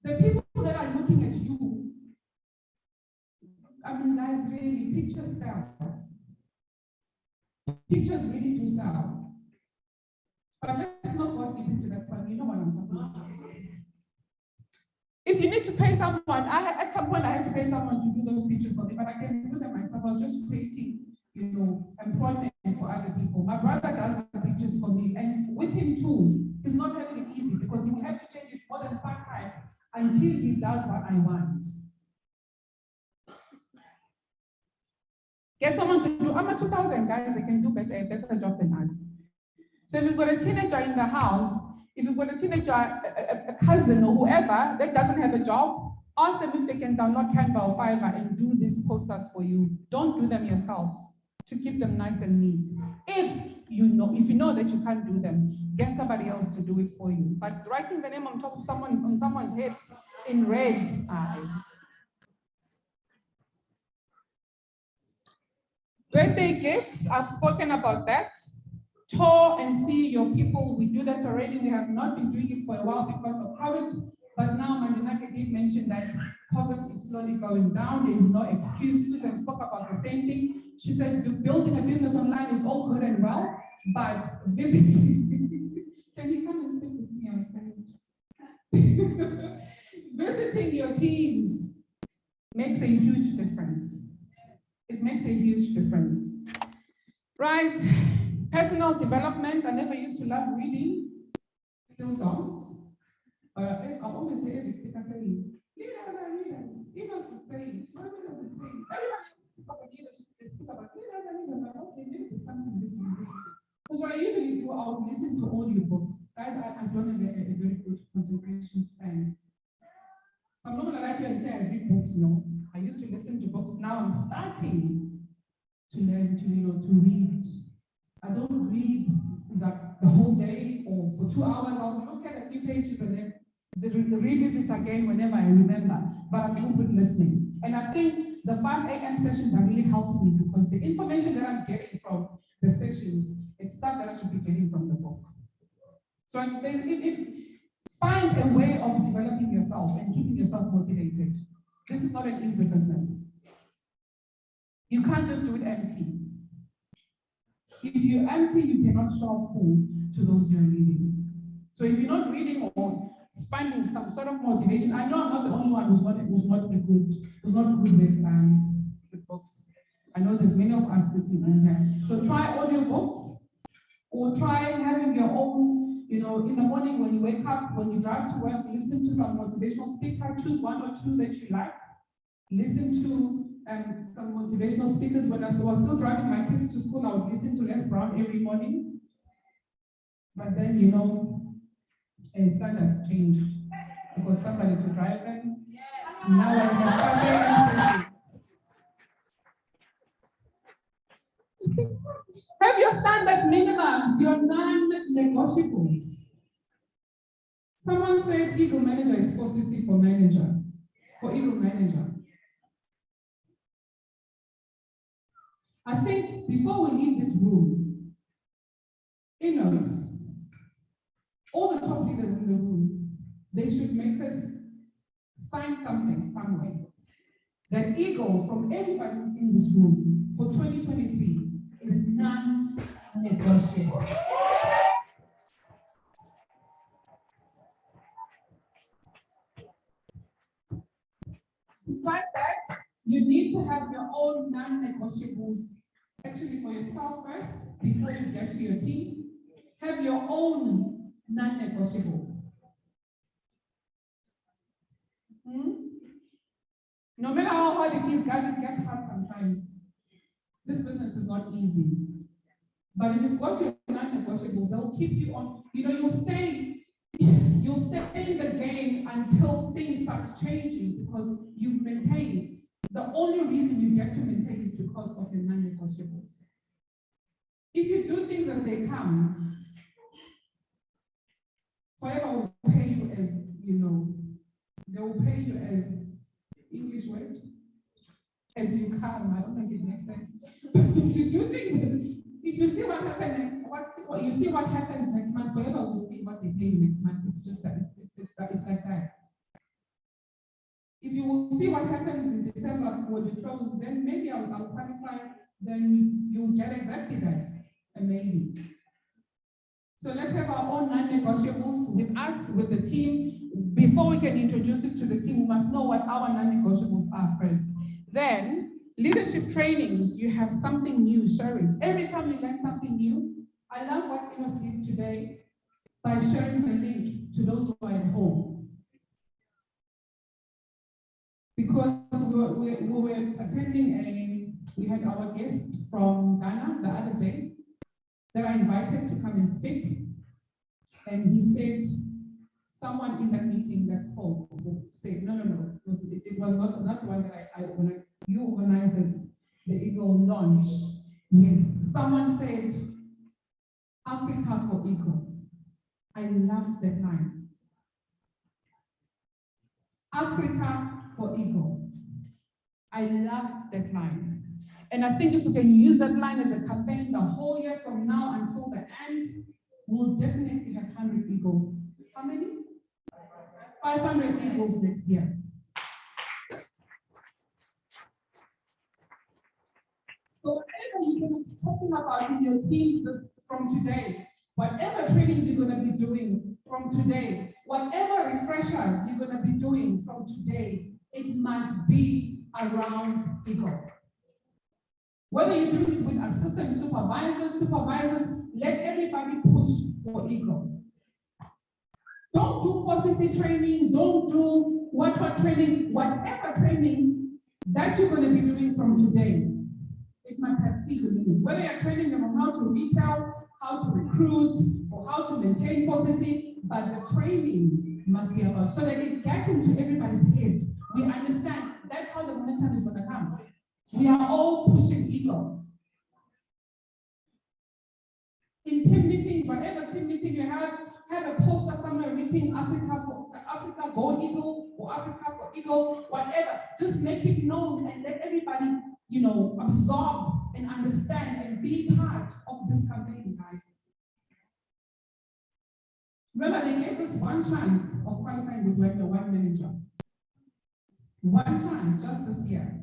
The people that are looking at you, guys, really, pictures sell. Pictures really do sell. But let's not go deep into that one. You know what I'm talking about. If you need to pay someone, at some point I had to pay someone to do those pictures for me, but I can do them myself. I was just creating, employment for other people. My brother does the pictures for me, and with him too, he's not having it easy because he will have to change it more than 5 times until he does what I want. Get someone to do, I'm a 2,000 guys, they can do a better job than us. So if you've got a teenager in the house, if you've got a teenager, a cousin or whoever that doesn't have a job, ask them if they can download Canva or Fiverr and do these posters for you. Don't do them yourselves. to keep them nice and neat. If you know that you can't do them, get somebody else to do it for you. But writing the name on top of someone's head in red, birthday gifts, I've spoken about that. Tour and see your people. We do that already. We have not been doing it for a while because of COVID, but now Mandinaka did mention that COVID is slowly going down. There is no excuse. Susan spoke about the same thing. She said building a business online is all good and well, but visiting, can you come and speak with me? I'm sorry. Visiting your teams makes a huge difference. It makes a huge difference. Right? Personal development. I never used to love reading, still don't. I always say every speaker saying, leaders are readers. Leaders would say it. Everybody would say it. Everybody speak about leadership. They speak about leaders and leaders. Like, okay, maybe there's something missing in this one. Because what I usually do, I'll listen to audiobooks. Guys, I don't have a very good concentration span. So I'm not gonna lie to you and say I read books, no. I used to listen to books. Now I'm starting to learn to read. I don't read the whole day or for 2 hours. I'll look at a few pages and then revisit again whenever I remember. But I'm good with listening. And I think the 5 a.m. sessions are really helping me because the information that I'm getting from the sessions, it's stuff that I should be getting from the book. So if find a way of developing yourself and keeping yourself motivated. This is not an easy business. You can't just do it empty. If you're empty, you cannot show up full to those you're leading. So if you're not reading or finding some sort of motivation, I know I'm not the only one who's not good with books. I know there's many of us sitting in here. So try audiobooks or try having your own, in the morning when you wake up, when you drive to work, listen to some motivational speaker, choose 1 or 2 that you like. Listen to some motivational speakers. When I was still driving my kids to school, I would listen to Les Brown every morning. But then, standards changed. I got somebody to drive them. Now I have 5 a.m. session. Have your standard minimums, your non-negotiables. Someone said Eagle Manager is 4cc for manager, for Eagle Manager. I think before we leave this room, all the top leaders in the room, they should make us sign something somewhere that Eagle from everybody who's in this room for 2023 is non-negotiable. Besides that, you need to have your own non-negotiables, actually for yourself first, before you get to your team. Have your own non-negotiables. No matter how hard it is, guys, it gets hard sometimes. This business is not easy. But if you've got your non-negotiables, they'll keep you on, you'll stay in the game until things start changing because you've maintained. The only reason you get to maintain is because of your non-negotiables. If you do things as they come, forever will pay you as, they will pay you as English word, as you come. I don't think it makes sense. But if you do things, if you see what happens, you see what happens next month, forever will see what they pay you next month. It's just that it's like that. If you will see what happens in December when you close, then maybe I'll qualify, then you'll get exactly that, and maybe. So let's have our own non-negotiables with us, with the team. Before we can introduce it to the team, we must know what our non-negotiables are first. Then, leadership trainings, you have something new, share it. Every time you learn something new, I love what Enos did today by sharing the link to those who are at home. Because we were attending we had our guest from Ghana the other day that I invited to come and speak. And he said, someone in that meeting that spoke said, no, it was not the one that I organized. You organized it, the Eagle launch. Yes, someone said, Africa for ego. I loved that line. Africa for ego. I loved that line. And I think if we can use that line as a campaign the whole year from now until the end, we'll definitely have 100 eagles. How many? 500 eagles next year. So whatever you're going to be talking about in your teams from today, whatever trainings you're going to be doing from today, whatever refreshers you're going to be doing from today, it must be around ego. Whether you do it with assistant supervisors, let everybody push for ego. Don't do 4CC training, don't do what training, whatever training that you're going to be doing from today, it must have ego in it. Whether you're training them on how to retail, how to recruit, or how to maintain 4CC, but the training must be about, so that it gets into everybody's head. We understand that's how the momentum is going to come. We are all pushing ego. In team meetings, whatever team meeting you have a poster somewhere written Africa Go Eagle or Africa for Eagle, whatever. Just make it known and let everybody, absorb and understand and be part of this campaign, guys. Remember, they gave us one chance of qualifying with one manager. One chance, just this year.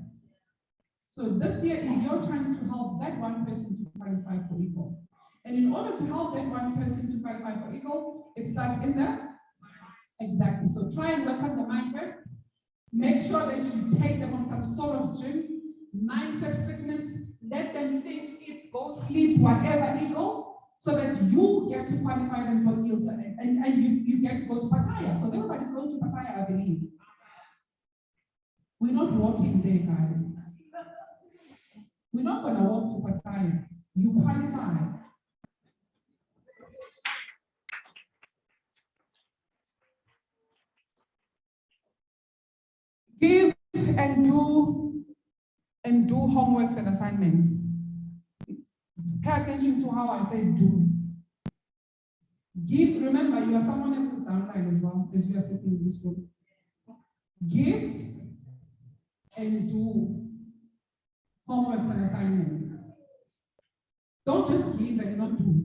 So this year is your chance to help that one person to qualify for Eagle. And in order to help that one person to qualify for Eagle, it starts in the exactly. So try and work on the mind first. Make sure that you take them on some sort of gym, mindset, fitness. Let them think it, go sleep, whatever Eagle, so that you get to qualify them for Eagle. And you get to go to Pattaya, because everybody's going to Pattaya, I believe. We're not walking there, guys. We're not going to walk to Pattaya. You qualify. Give and do homeworks and assignments. Pay attention to how I say do. Give, remember, you are someone else's downline as well as you are sitting in this room. Give and do homeworks and assignments. Don't just give and not do.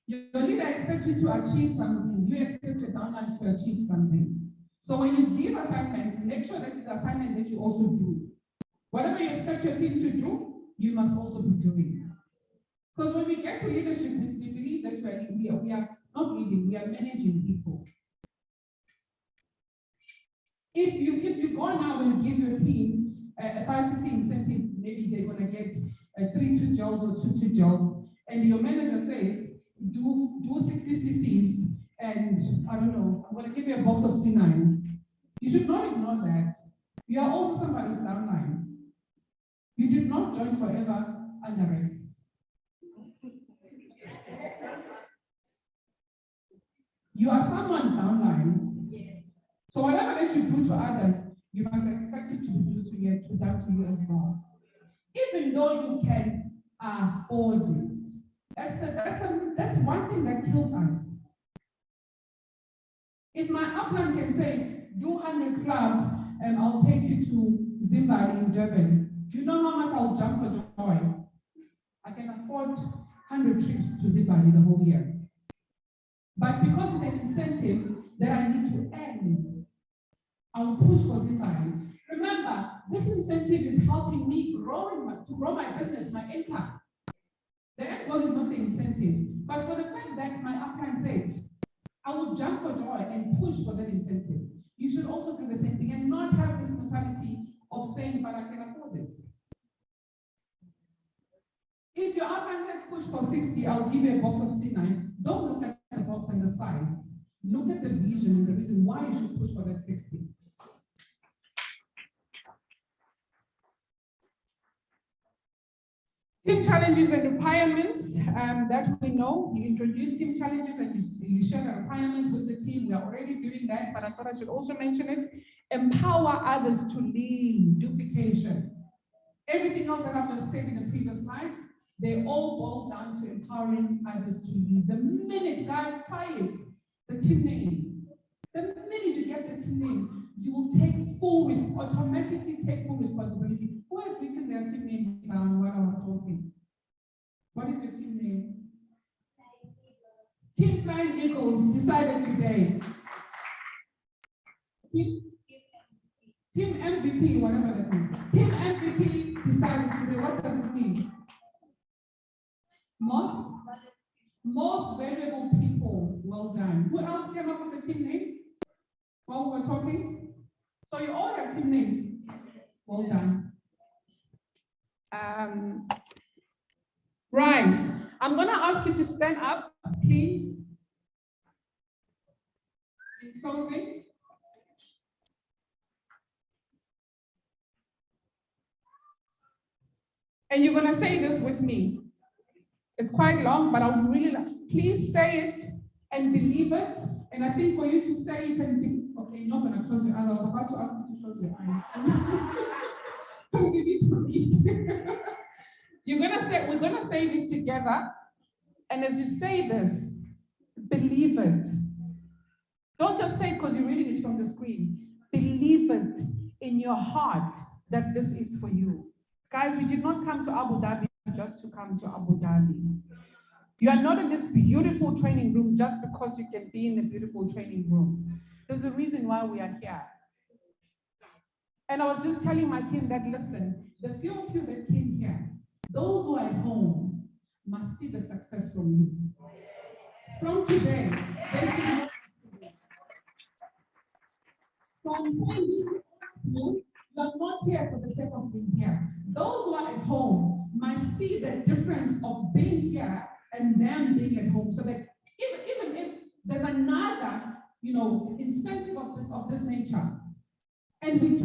Your leader expects you to achieve something. You expect your downline to achieve something. So when you give assignments, make sure that it's the assignment that you also do. Whatever you expect your team to do, you must also be doing. Because when we get to leadership, we believe that we are not leading, we are managing people. If you go now and give your team a 5CC incentive, maybe they're going to get 3 2 gels or 2 2 gels, and your manager says, do 60 cc's, and I don't know, I'm going to give you a box of C9. You should not ignore that. You are also somebody's downline. You did not join forever under X. You are someone's downline. Yes. So whatever that you do to others, you must expect it to be done to you as well. Even though you can afford it. That's one thing that kills us. If my upline can say, do 100 club, and I'll take you to Zimbabwe in Durban, do you know how much I'll jump for joy? I can afford 100 trips to Zimbabwe the whole year. But because it's an incentive that I need to earn, I'll push for Zimbabwe. Remember, this incentive is helping me to grow my business, my income. The end goal is not the incentive, but for the fact that my upline said, I will jump for joy and push for that incentive. You should also do the same thing and not have this mentality of saying, but I can afford it. If your upline says push for 60, I'll give you a box of C9. Don't look at the box and the size. Look at the vision and the reason why you should push for that 60. Team challenges and requirements that we know. You introduce team challenges and you share the requirements with the team. We are already doing that, but I thought I should also mention it. Empower others to lead, duplication. Everything else that I've just said in the previous slides, They all boil down to empowering others to lead. The minute, guys, try it, the team name. The minute you get the team name, you will automatically take full responsibility. Who has written their team names down while I was talking? What is your team name? Team Flying Eagles decided today. Team MVP, whatever that means. Team MVP decided today. What does it mean? Most valuable people. Well done. Who else came up with the team name while we were talking? So you all have team names. Well done. Right. I'm going to ask you to stand up, please. In closing. And you're going to say this with me. It's quite long, but I would really like, please say it and believe it. And I think for you to say it and be, okay, you're not going to close your eyes. I was about to ask you to close your eyes. Because you need to read. We're going to say this together. And as you say this, believe it. Don't just say it because you're reading it from the screen. Believe it in your heart that this is for you. Guys, we did not come to Abu Dhabi just to come to Abu Dhabi. You are not in this beautiful training room just because you can be in the beautiful training room. There's a reason why we are here. And I was just telling my team that, listen, the few of you that came here, those who are at home must see the success from you. From today, they should not. From saying this to you, you are not here for the sake of being here. Those who are at home must see the difference of being here and them being at home. So that even if there's another, incentive of this nature, and you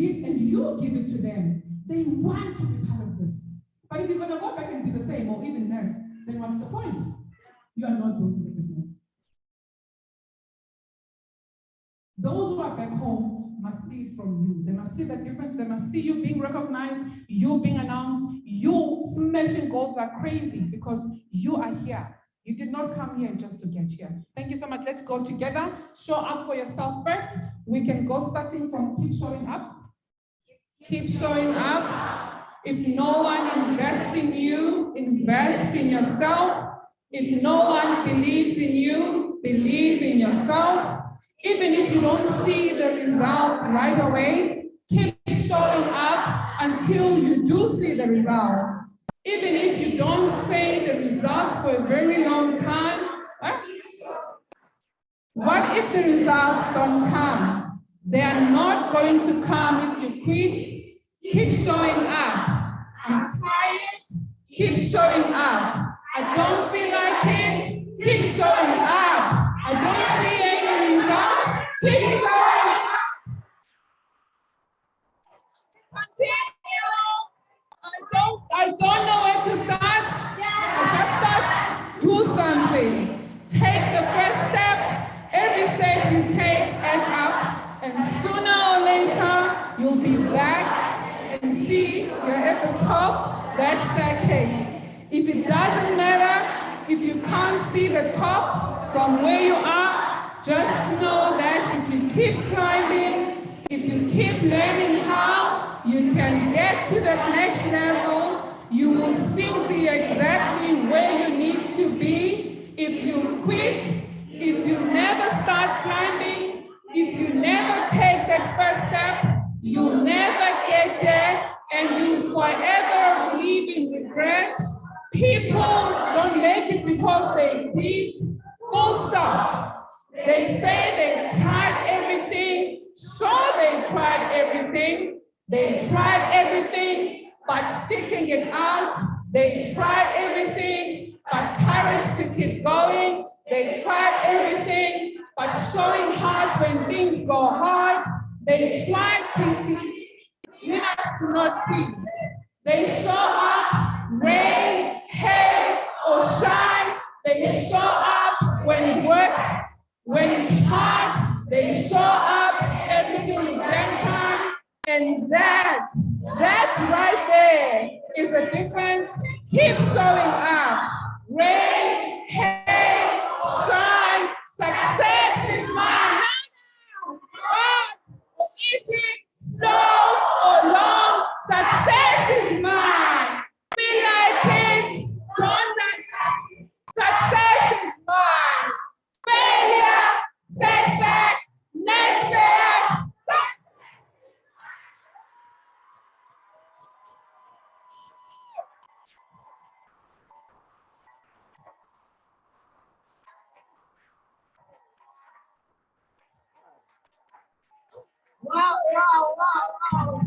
give it to them, they want to be part of this. But if you're going to go back and be the same or even less, then what's the point? You are not building the business. Those who are back home must see it from you. They must see the difference. They must see you being recognized, you being announced, you smashing goals like crazy because you are here. You did not come here just to get here. Thank you so much. Let's go together. Show up for yourself first. We can go starting from keep showing up. Keep showing up. If no one invests in you, invest in yourself. If no one believes in you, believe in yourself. Even if you don't see the results right away, keep showing up until you do see the results. Even if you don't see the results for a very long time, what if the results don't come? They are not going to come if you quit. Keep showing up. I'm tired. Keep showing up. I don't feel like it. Keep showing up. I don't see any results. Keep showing up. Continue. I don't know where to start. Just start. Do something. Take the first step. Every step you take adds up, and sooner or later you'll be back and see you're at the top. That's that case. If it doesn't matter, if you can't see the top from where you are, just know that if you keep climbing, if you keep learning how you can get to that next level, you will still be exactly where you need to be. If you quit, if you never start climbing, if you never take that first step, you'll never get there and you'll forever live in regret. People don't make it because they quit. Full stop. They say they tried everything. Sure, they tried everything. They tried everything, but sticking it out. They tried everything, but courage to keep going. They tried everything, but showing heart when things go hard. They tried quitting. Winners do not quit. They show up, rain, hail, or shine. They show up when it works. When it's hard, they show up every single damn time. And that right there is a difference. Keep showing up. wow, wow, wow.